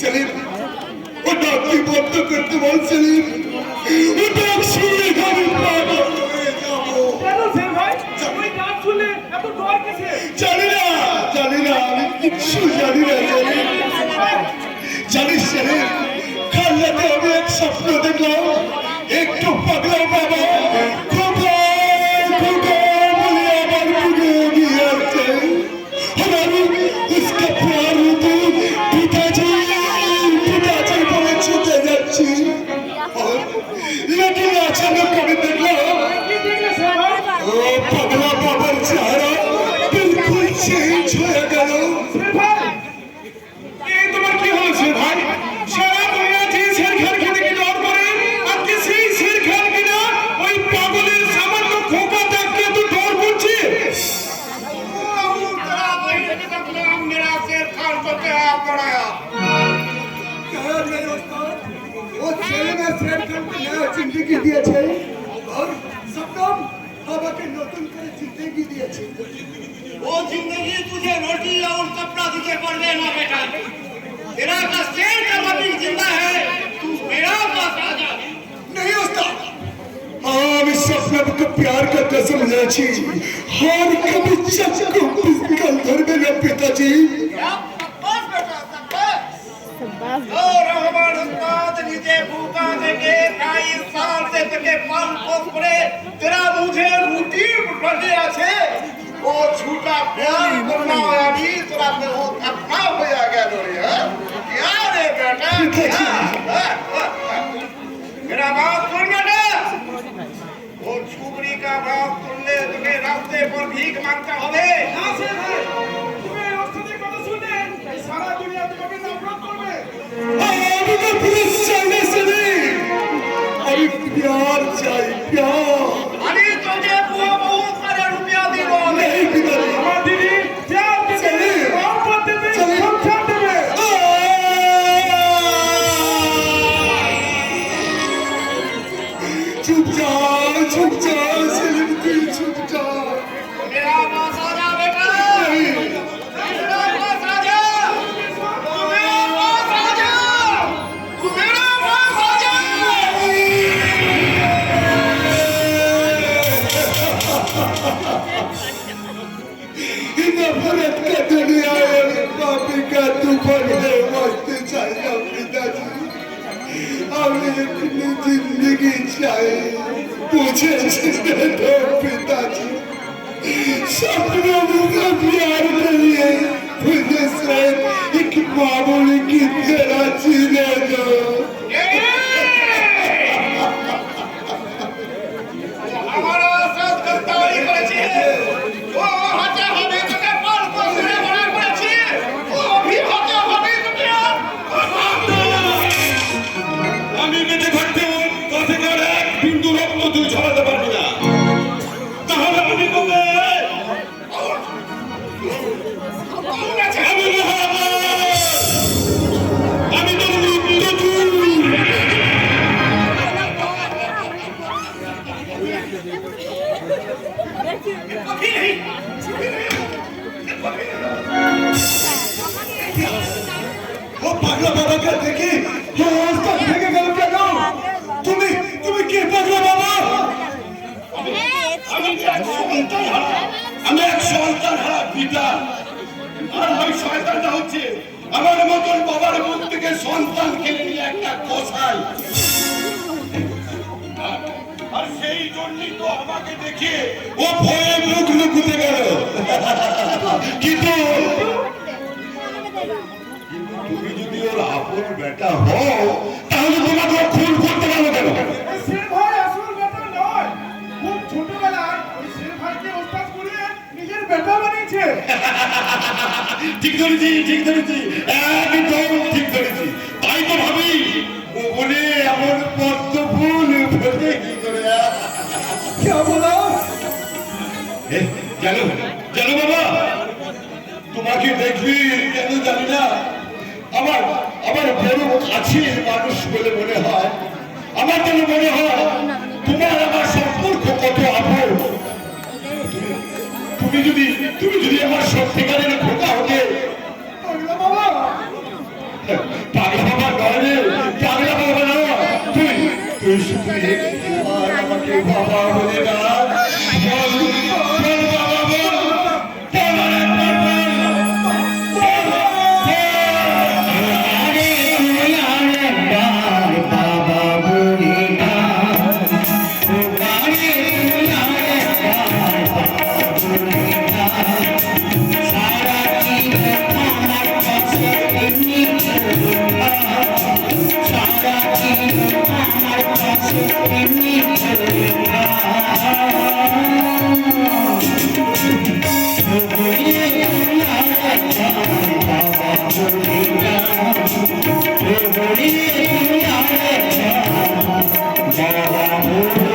সেলিম ও ডাক কি বন্ধ করতে বল সেলিম ও ডাক শুনে আমি পাগল হয়ে যাবো। কেন সেলিম ভাই ওই ডাক শুনলে এত ডর কিসে? জানি না আমি কিচ্ছু জানি না সেলিম। জানিস সেলিম কাল রাতে আমি এক স্বপ্ন দেখলাম একটু পাগলা বাবা लेकिन अचानक कभी देखला पगला बाबर चेहरा बिल्कुल चेंज हो गया। ये तुम्हार की हल से भाई सारा दुनिया जी शेर खान के देखी डर करे और किसी शेर खान की ना वही पागलेर सामान्य खोका देख के तू डर बुझे तेरा भाई ने तकलाम मेरा शेर खान को क्या पड़ाया क्या मेरे उस्ताद वो ছেলে में शेर खान को नया जिंदगी दिएছে और सबनम बाबा के नতুন করে जिंदगी दिएছে। वो जिंदगी तुझे रोटी और कपड़ा देके पड़ने ना बेटा। तेरा का शेर का मतीन जिंदा है तू मेरा पास आ जा। नहीं उस्ताद हम इस सबनम को प्यार का कसम लेची हर कभी चक्कू पिस्तौल धर मेरे पिताजी। बस बेटा बस ओ रहमान उस्ताद नीचे भूखा देके 2.5 साल से तेरे पाल पोस पड़े तेरा मुझे रोटी पड़ने আছে वो झूठा प्यार करना अभी तेरा पे वो अपना हो गया रे क्या रे बेटा मेरा बात सुन बेटा वो छुपड़ी का बात सुनने तुम्हें रास्ते पर भीख मांगता होवे না সেলিম ভাই তুমি এই অবস্থাতে কথা শুনলে এই সারা দুনিয়া তোমাকে নফরত করবে। अभी तो पुलिस चाहिए सेलिम अभी प्यार चाहिए प्यार अभी तुझे वो बहुत सारे रुपया दी वो नहीं पिताजी আমার দিদি প্যার দেবে সেলিম, মোহব্বত দেবে সেলিম। সংসার দেবে। चुप जा सेलिम तू चुप जा मेरा पास आ जा बेटा मेरा पास आ जा तू मेरा पास आ जा तू मेरा पास आ जा नफरत का दुनिया और पापी का तूफान है मस्त चाहिए पिताजी हमें अपनी जिंदगी चाहिए मुझे जीने दो पिताजी सपनों का प्यार करिए मुझे सिर्फ एक मामूली की तरह जीने दो। हमारा साथ गद्दारी করেছে ও হত্যা হবে তোকে পাল পোষে বড় করেছে ও भी হত্যা হবে তোকে আমি বেঁচে থাকতে কাছে করে এক বিন্দু রক্ত তুই ঝরাতে পারবি না তাহলে আমি তোকে আমি আমি তোর মৃত্যু वो पागला बाबा का देखी ये अवस्था भेगे गल केन তুমি কে পাগলা বাবা আমি এক সন্তান হারা পিতা আর ওই শয়তানটা হচ্ছে আমার মতন বাবার মুখ থেকে সন্তান কেড়ে নিয়ে একটা কসাই আর সেই জন্যই তো আমাকে দেখে ও ভয়ে মুখ লুকুতে গেল কিন্তু তুমি যদি ওর আপন বেটা হও তাহলে তোমাকে খুন করতে পারবে কেন? সেলিম ভাই আসল বেটা নয় খুব ছোটবেলায় ওই সেলিম ভাইকে ওস্তাদ করে নিজের বেটা বানিয়েছে। ঠিক ধরেছি একদম ঠিক ধরেছি তাই তো ভাবি ওরে এমন পদ্ম ফুল ফোটে কি করে क्या बोला জানো বাবা তোমাকে দেখবি কেন জানি না আমার বড় কাছের মানুষ বলে মনে হয় আমার যেন মনে হয় তোমার আমার সম্পর্ক কত আপন তুমি যদি আমার সত্যিকারের খোকা হতে পাগলা শুধু একবার আমাকে বাবা বলে ডাক। বল, বল বাবা বল, বল আরেকবার বল, আরে তুই আরেকবার বাবা বলে ডাক। আরে তুই আরেকবার বাবা বলে ডাক। সারা জীবন আমার কাছে এমনি করে থাক। সারা জীবন আমার কাছে এমনি করে থাক। Baba,